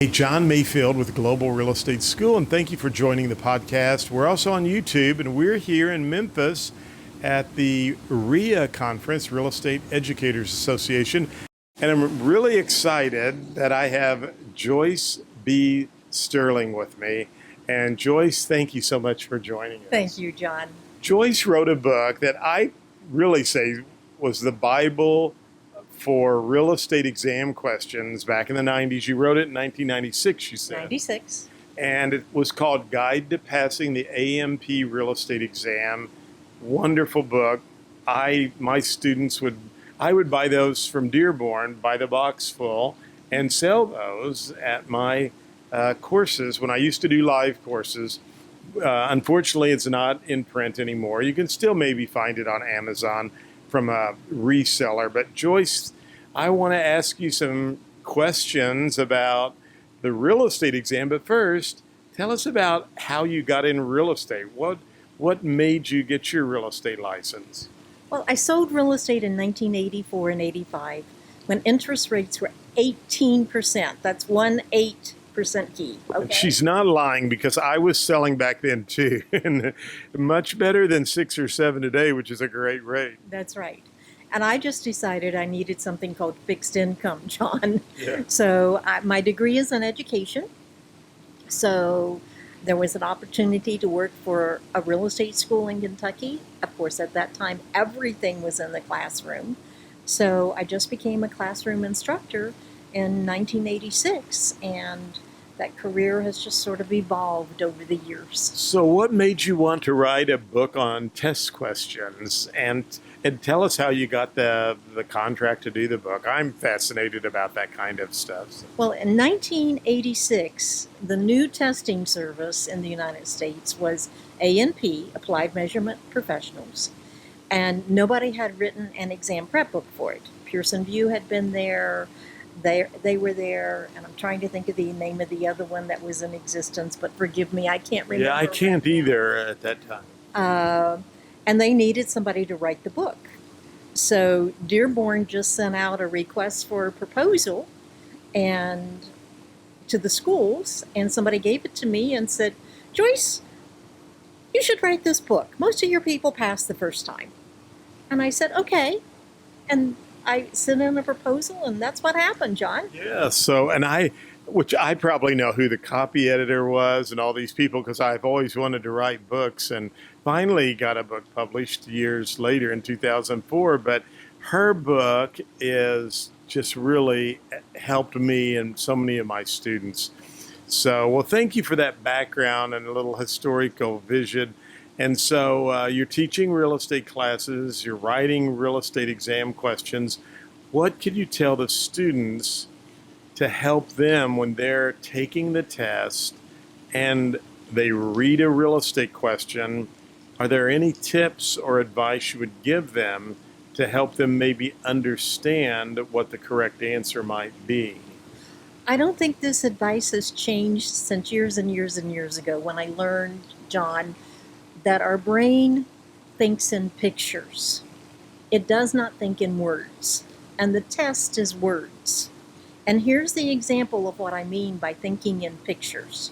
Hey, John Mayfield with Global Real Estate School, and thank you for joining the podcast. We're also on YouTube, and we're here in Memphis at the REIA conference, Real Estate Educators Association. And I'm really excited that I have Joyce Bea Sterling with me. And Joyce, thank you so much for joining us. Thank you, John. Joyce wrote a book that I really say was the Bible for real estate exam questions back in the 90s. You wrote it in 1996, you said. 96. And it was called Guide to Passing the AMP Real Estate Exam. Wonderful book. My students I would buy those from Dearborn by the box full and sell those at my courses when I used to do live courses. Unfortunately, it's not in print anymore. You can still maybe find it on Amazon from a reseller. But Joyce, I want to ask you some questions about the real estate exam. But first, tell us about how you got in real estate. What made you get your real estate license? Well, I sold real estate in 1984 and 85 when interest rates were 18%. That's 18% key. Okay. And she's not lying, because I was selling back then too, and much better than 6 or 7 today, which is a great rate. That's right. And I just decided I needed something called fixed income, John. Yeah. So my degree is in education. So there was an opportunity to work for a real estate school in Kentucky. Of course, at that time, everything was in the classroom. So I just became a classroom instructor in 1986, and that career has just sort of evolved over the years. So what made you want to write a book on test questions? And tell us how you got the contract to do the book. I'm fascinated about that kind of stuff. Well, in 1986, the new testing service in the United States was A&P, Applied Measurement Professionals, and nobody had written an exam prep book for it. Pearson VUE had been there. They were there, and I'm trying to think of the name of the other one that was in existence, but forgive me, I can't remember. Yeah, I can't either at that time. And they needed somebody to write the book. So Dearborn just sent out a request for a proposal and to the schools, and somebody gave it to me and said, Joyce, you should write this book. Most of your people passed the first time. And I said, okay. And I sent in a proposal, and that's what happened, John. Yeah, which I probably know who the copy editor was and all these people, because I've always wanted to write books, and finally got a book published years later in 2004. But her book is just really helped me and so many of my students. So, well, thank you for that background and a little historical vision. And so you're teaching real estate classes, you're writing real estate exam questions. What could you tell the students to help them when they're taking the test and they read a real estate question? Are there any tips or advice you would give them to help them maybe understand what the correct answer might be? I don't think this advice has changed since years and years and years ago when I learned, John, that our brain thinks in pictures. It does not think in words. And the test is words. And here's the example of what I mean by thinking in pictures.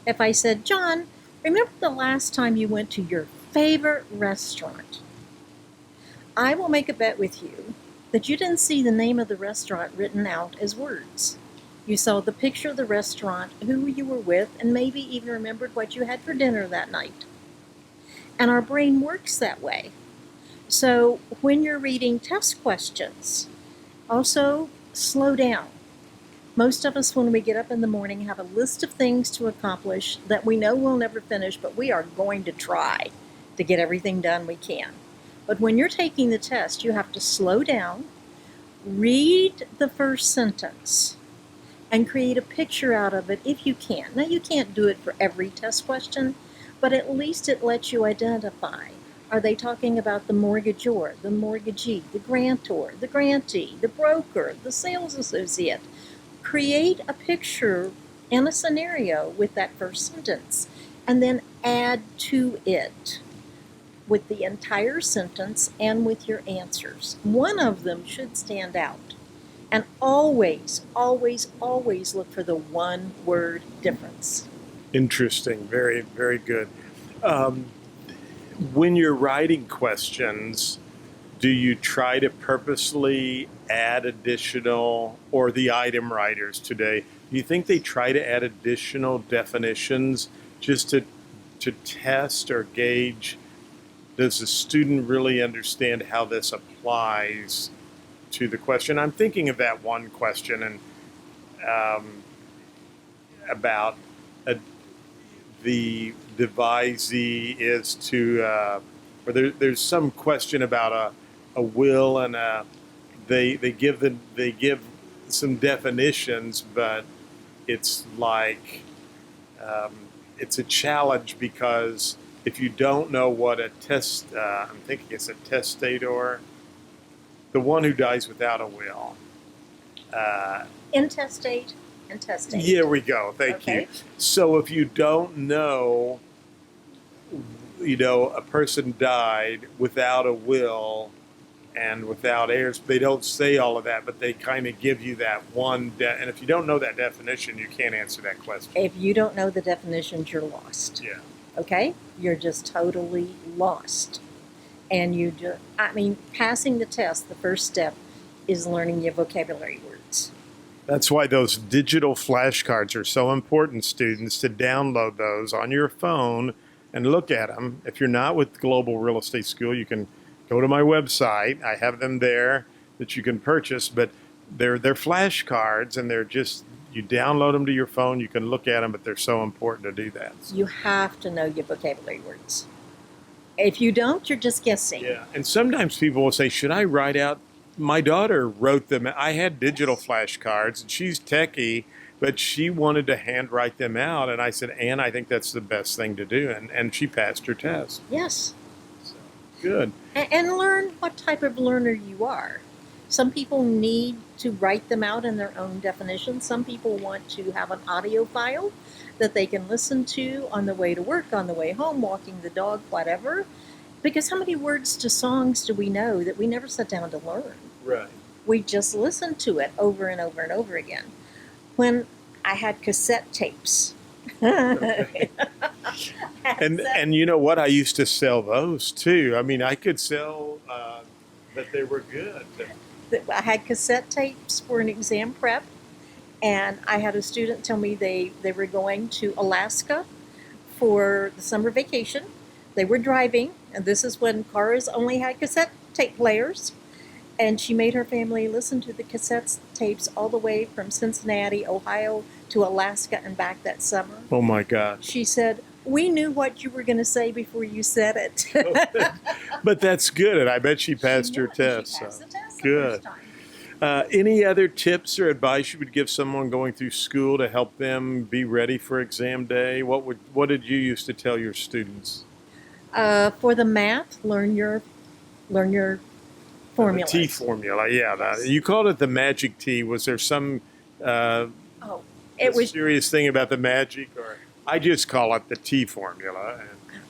If I said, John, remember the last time you went to your favorite restaurant? I will make a bet with you that you didn't see the name of the restaurant written out as words. You saw the picture of the restaurant, who you were with, and maybe even remembered what you had for dinner that night. And our brain works that way. So when you're reading test questions, also slow down. Most of us, when we get up in the morning, have a list of things to accomplish that we know we'll never finish, but we are going to try to get everything done we can. But when you're taking the test, you have to slow down, read the first sentence, and create a picture out of it if you can. Now, you can't do it for every test question, but at least it lets you identify. Are they talking about the mortgagor, the mortgagee, the grantor, the grantee, the broker, the sales associate? Create a picture and a scenario with that first sentence, and then add to it with the entire sentence and with your answers. One of them should stand out. And always, always, always look for the one word difference. Interesting. Very, very good. Um, when you're writing questions, do you try to purposely add additional, or the item writers today, do you think they try to add additional definitions just to test or gauge, does the student really understand how this applies to the question? I'm thinking of that one question and um, about a, the devisee is to, or there's some question about a will and they give some definitions, but it's like um, it's a challenge because if you don't know what a test, I'm thinking it's a testator, the one who dies without a will. Intestate and testate. Here we go. Thank you. So if you don't know, a person died without a will and without heirs. They don't say all of that, but they kind of give you that one. And if you don't know that definition, you can't answer that question. If you don't know the definitions, you're lost. Yeah. Okay? You're just totally lost. And passing the test, the first step is learning your vocabulary words. That's why those digital flashcards are so important, students, to download those on your phone and look at them. If you're not with Global Real Estate School, you can go to my website. I have them there that you can purchase, but they're flashcards and they're just, you download them to your phone, you can look at them, but they're so important to do that. You have to know your vocabulary words. If you don't, you're just guessing. Yeah, and sometimes people will say, should I write out? My daughter wrote them. I had digital flashcards, and she's techie, but she wanted to handwrite them out. And I said, Ann, I think that's the best thing to do. And she passed her test. Yes. So, good. And learn what type of learner you are. Some people need to write them out in their own definition. Some people want to have an audio file that they can listen to on the way to work, on the way home, walking the dog, whatever. Because how many words to songs do we know that we never sat down to learn? Right. We just listened to it over and over and over again. When I had cassette tapes. Okay. And you know what? I used to sell those too. I mean, I could sell that they were good. I had cassette tapes for an exam prep, and I had a student tell me they were going to Alaska for the summer vacation. They were driving, and this is when cars only had cassette tape players. And she made her family listen to the cassette tapes all the way from Cincinnati, Ohio, to Alaska and back that summer. Oh my God. She said, we knew what you were going to say before you said it. But that's good, and I bet she passed her test. She passed the test good. the first time. Any other tips or advice you would give someone going through school to help them be ready for exam day? What did you used to tell your students? For the math, learn your formulas. The T formula, yeah. Yes. You called it the magic T. Was there some It was. serious thing about the magic, or I just call it the T formula?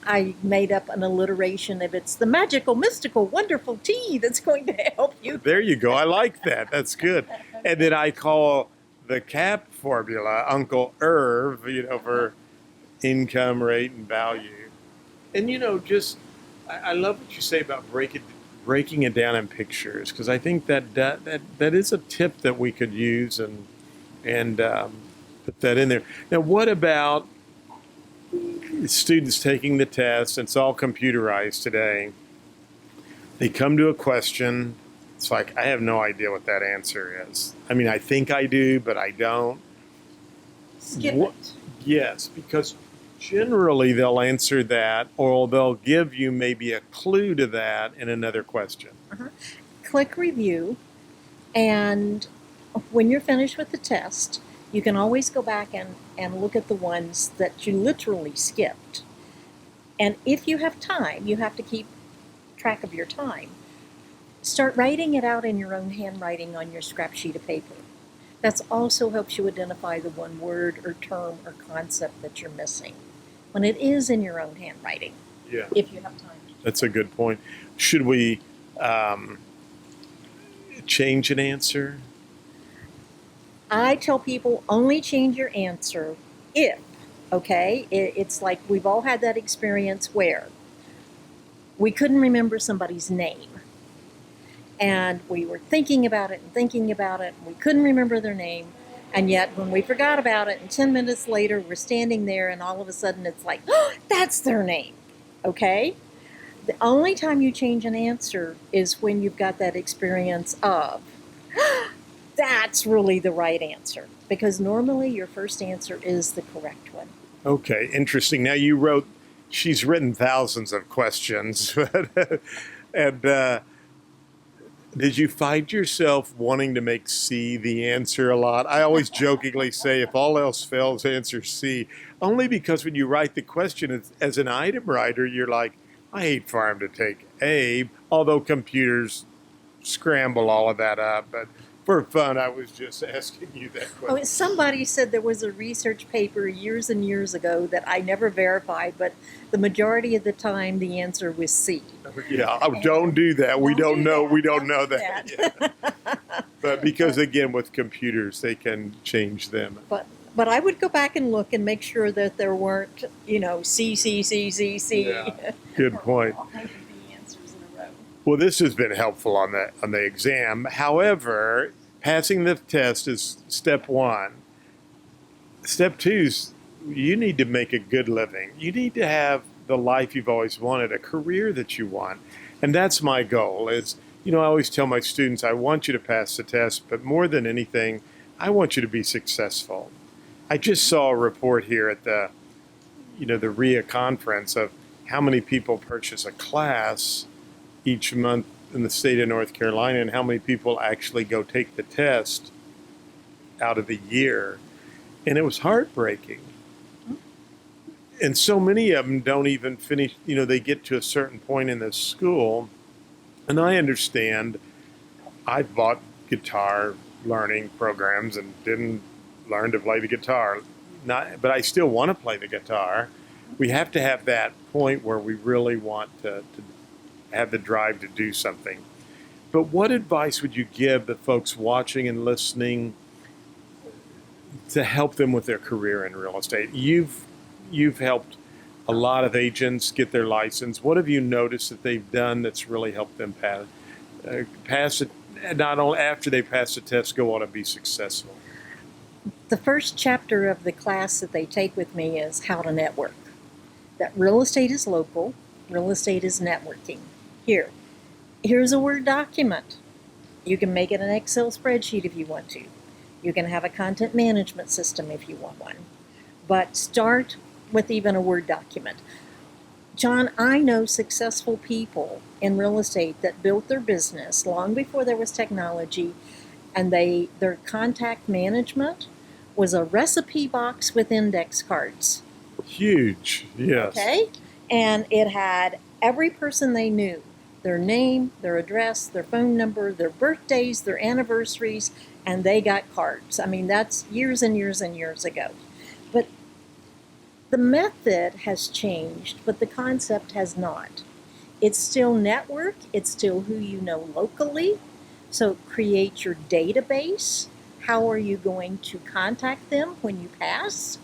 I made up an alliteration of it's the magical, mystical, wonderful tea that's going to help you. There you go. I like that. That's good. And then I call the CAP formula Uncle Irv, for income, rate, and value. And I love what you say about breaking it down in pictures, because I think that is a tip that we could use and put that in there. Now, what about students taking the test? It's all computerized today. They come to a question. It's like, I have no idea what that answer is. I mean, I think I do, but I don't. Skip it. Yes, because generally they'll answer that, or they'll give you maybe a clue to that in another question. Click review, and when you're finished with the test, you can always go back and look at the ones that you literally skipped. And if you have time, you have to keep track of your time. Start writing it out in your own handwriting on your scrap sheet of paper. That also helps you identify the one word or term or concept that you're missing when it is in your own handwriting. Yeah. If you have time. That's a good point. Should we change an answer? I tell people only change your answer if, okay? It's like we've all had that experience where we couldn't remember somebody's name. And we were thinking about it and thinking about it, and we couldn't remember their name. And yet, when we forgot about it, and 10 minutes later, we're standing there, and all of a sudden it's like, oh, that's their name. Okay? The only time you change an answer is when you've got that experience of, that's really the right answer. Because normally your first answer is the correct one. Okay, interesting. Now you wrote, she's written thousands of questions, and did you find yourself wanting to make C the answer a lot? I always jokingly say, if all else fails, answer C. Only because when you write the question as an item writer, you're like, I hate for him to take A, although computers scramble all of that up. But for fun, I was just asking you that question. Oh, somebody said there was a research paper years and years ago that I never verified, but the majority of the time the answer was C. Yeah, oh, don't do that. We don't know. We don't know do that. Yeah. But because again, with computers, they can change them. But I would go back and look and make sure that there weren't, C, C, C, C, C. Yeah. Good point. All kinds of B answers in a row. Well, this has been helpful on the exam. However, passing the test is step one. Step two is you need to make a good living. You need to have the life you've always wanted, a career that you want. And that's my goal is, I always tell my students, I want you to pass the test, but more than anything, I want you to be successful. I just saw a report here at the RIA conference of how many people purchase a class each month in the state of North Carolina and how many people actually go take the test out of the year. And it was heartbreaking. And so many of them don't even finish, they get to a certain point in the school. And I understand, I bought guitar learning programs and didn't learn to play the guitar. But I still want to play the guitar. We have to have that point where we really want to have the drive to do something. But what advice would you give the folks watching and listening to help them with their career in real estate? You've helped a lot of agents get their license. What have you noticed that they've done that's really helped them pass it, not only after they pass the test, go on and be successful? The first chapter of the class that they take with me is how to network. That real estate is local, real estate is networking. Here's a Word document. You can make it an Excel spreadsheet if you want to. You can have a content management system if you want one. But start with even a Word document. John, I know successful people in real estate that built their business long before there was technology, and their contact management was a recipe box with index cards. Huge, yes. Okay? And it had every person they knew, their name, their address, their phone number, their birthdays, their anniversaries, and they got cards. I mean, that's years and years and years ago. But the method has changed, but the concept has not. It's still network, it's still who you know locally. So create your database. How are you going to contact them when you pass?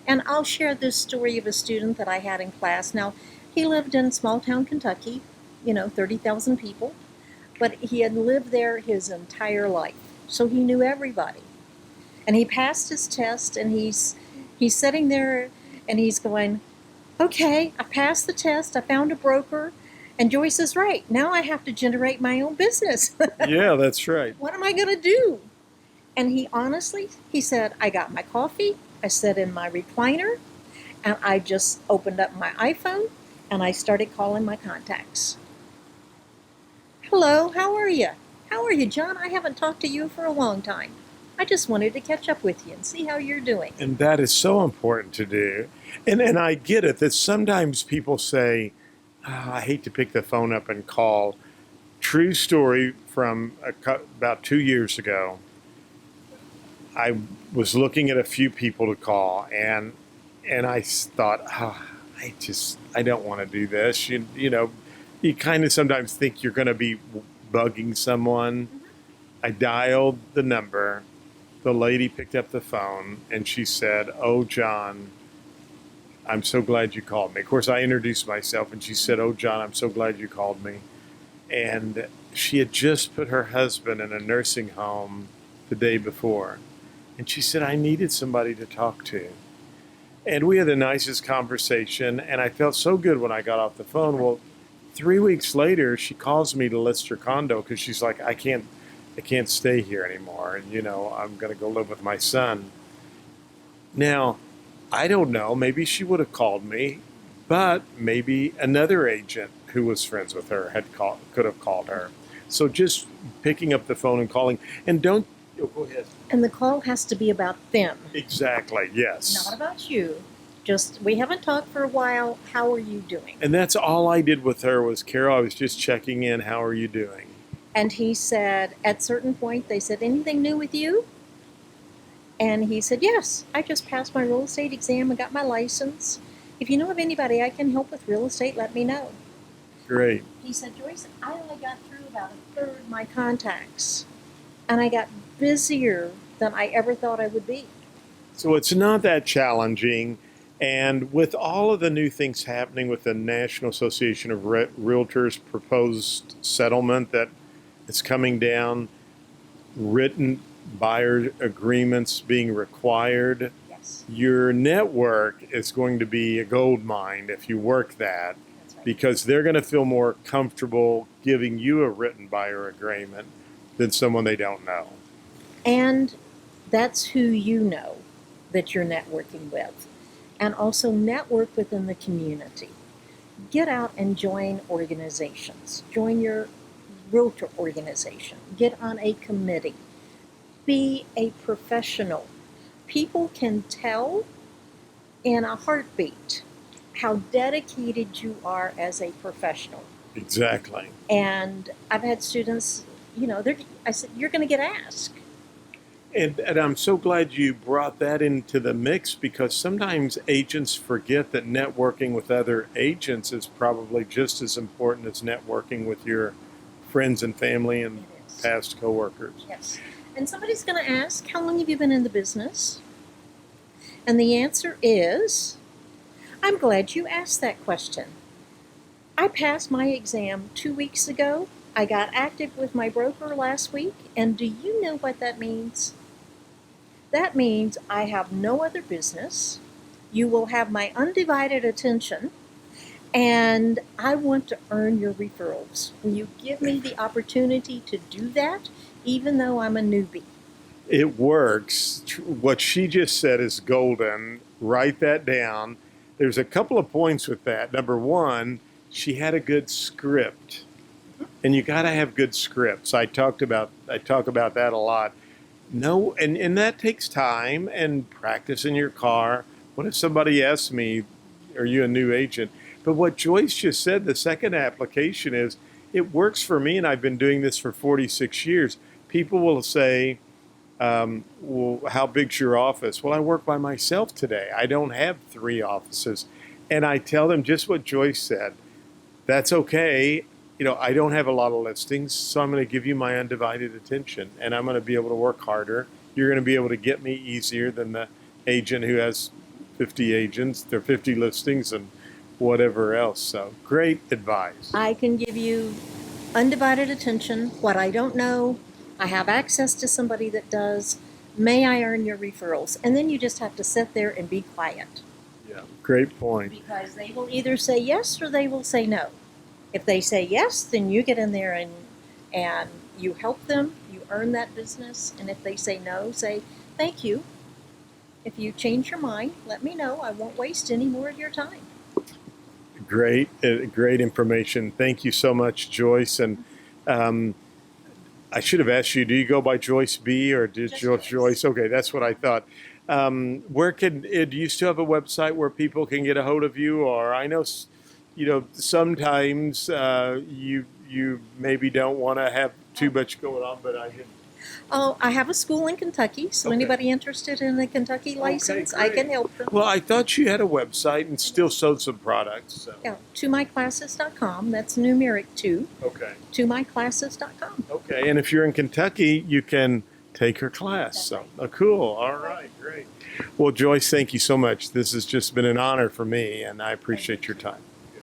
And I'll share this story of a student that I had in class. Now, he lived in small town Kentucky, 30,000 people, but he had lived there his entire life. So he knew everybody. And he passed his test, and he's sitting there and he's going, okay, I passed the test, I found a broker, and Joyce is right. Now I have to generate my own business. Yeah, that's right. What am I going to do? And he said, I got my coffee, I sat in my recliner, and I just opened up my iPhone, and I started calling my contacts. Hello, how are you? How are you, John? I haven't talked to you for a long time. I just wanted to catch up with you and see how you're doing. And that is so important to do. And I get it that sometimes people say, I hate to pick the phone up and call. True story from about 2 years ago. I was looking at a few people to call, and I thought, I don't want to do this. You kind of sometimes think you're going to be bugging someone. I dialed the number, the lady picked up the phone and she said, "Oh, John, I'm so glad you called me." Of course, I introduced myself and she said, "Oh, John, I'm so glad you called me." And she had just put her husband in a nursing home the day before. And she said, "I needed somebody to talk to." And we had the nicest conversation. And I felt so good when I got off the phone. Well, 3 weeks later, she calls me to list her condo because she's like, I can't stay here anymore. And, I'm going to go live with my son. Now, I don't know. Maybe she would have called me, but maybe another agent who was friends with her could have called her. So just picking up the phone and calling, and don't. Oh, go ahead. And the call has to be about them. Exactly. Yes. Not about you. Just, we haven't talked for a while. How are you doing? And that's all I did with her was, "Carol, I was just checking in. How are you doing?" And he said, at certain point, they said, "Anything new with you?" And he said, "Yes, I just passed my real estate exam and got my license. If you know of anybody I can help with real estate, let me know." Great. He said, "Joyce, I only got through about a third of my contacts, and I got busier than I ever thought I would be." So it's not that challenging. And with all of the new things happening with the National Association of Realtors proposed settlement that is coming down, written buyer agreements being required, Yes, your network is going to be a gold mine if you work that, that's right. because they're going to feel more comfortable giving you a written buyer agreement than someone they don't know. And that's who you know that you're networking with. And also network within the community. Get out and join organizations. Join your realtor organization. Get on a committee. Be a professional. People can tell in a heartbeat how dedicated you are as a professional. Exactly. And I've had students, I said, "You're going to get asked." And I'm so glad you brought that into the mix, because sometimes agents forget that networking with other agents is probably just as important as networking with your friends and family and It is. past coworkers. Yes. And somebody's going to ask, "How long have you been in the business?" And the answer is, "I'm glad you asked that question. I passed my exam 2 weeks ago. I got active with my broker last week. And do you know what that means? That means I have no other business. You will have my undivided attention. And I want to earn your referrals. Will you give me the opportunity to do that, even though I'm a newbie?" It works. What she just said is golden. Write that down. There's a couple of points with that. Number one, she had a good script. And you got to have good scripts. I talk about that a lot. No, and that takes time and practice in your car. What if somebody asks me, "Are you a new agent?" But what Joyce just said, the second application is, it works for me, and I've been doing this for 46 years. People will say, "Well, how big's your office?" "Well, I work by myself today. I don't have 3 offices." And I tell them just what Joyce said. That's okay. I don't have a lot of listings, so I'm going to give you my undivided attention, and I'm going to be able to work harder. You're going to be able to get me easier than the agent who has 50 agents, their 50 listings, and whatever else. So great advice. I can give you undivided attention. What I don't know, I have access to somebody that does. May I earn your referrals? And then you just have to sit there and be quiet. Yeah, great point. Because they will either say yes or they will say no. If they say yes, then you get in there and you help them, you earn that business. And if they say no, say, "Thank you. If you change your mind, let me know. I won't waste any more of your time." Great, great information. Thank you so much, Joyce. And I should have asked you, do you go by Joyce Bea or did Just Joyce? Okay, that's what I thought. Do you still have a website where people can get a hold of you? Or I know, sometimes you maybe don't want to have too much going on, but I can. Oh, I have a school in Kentucky, so Okay. anybody interested in the Kentucky license, I great. can help them. Well, I thought you had a website and still sold some products. So. Yeah, tomyclasses.com. That's numeric 2. Okay. Tomyclasses.com. Okay, and if you're in Kentucky, you can take her class. So, cool. All right, great. Well, Joyce, thank you so much. This has just been an honor for me, and I appreciate your time.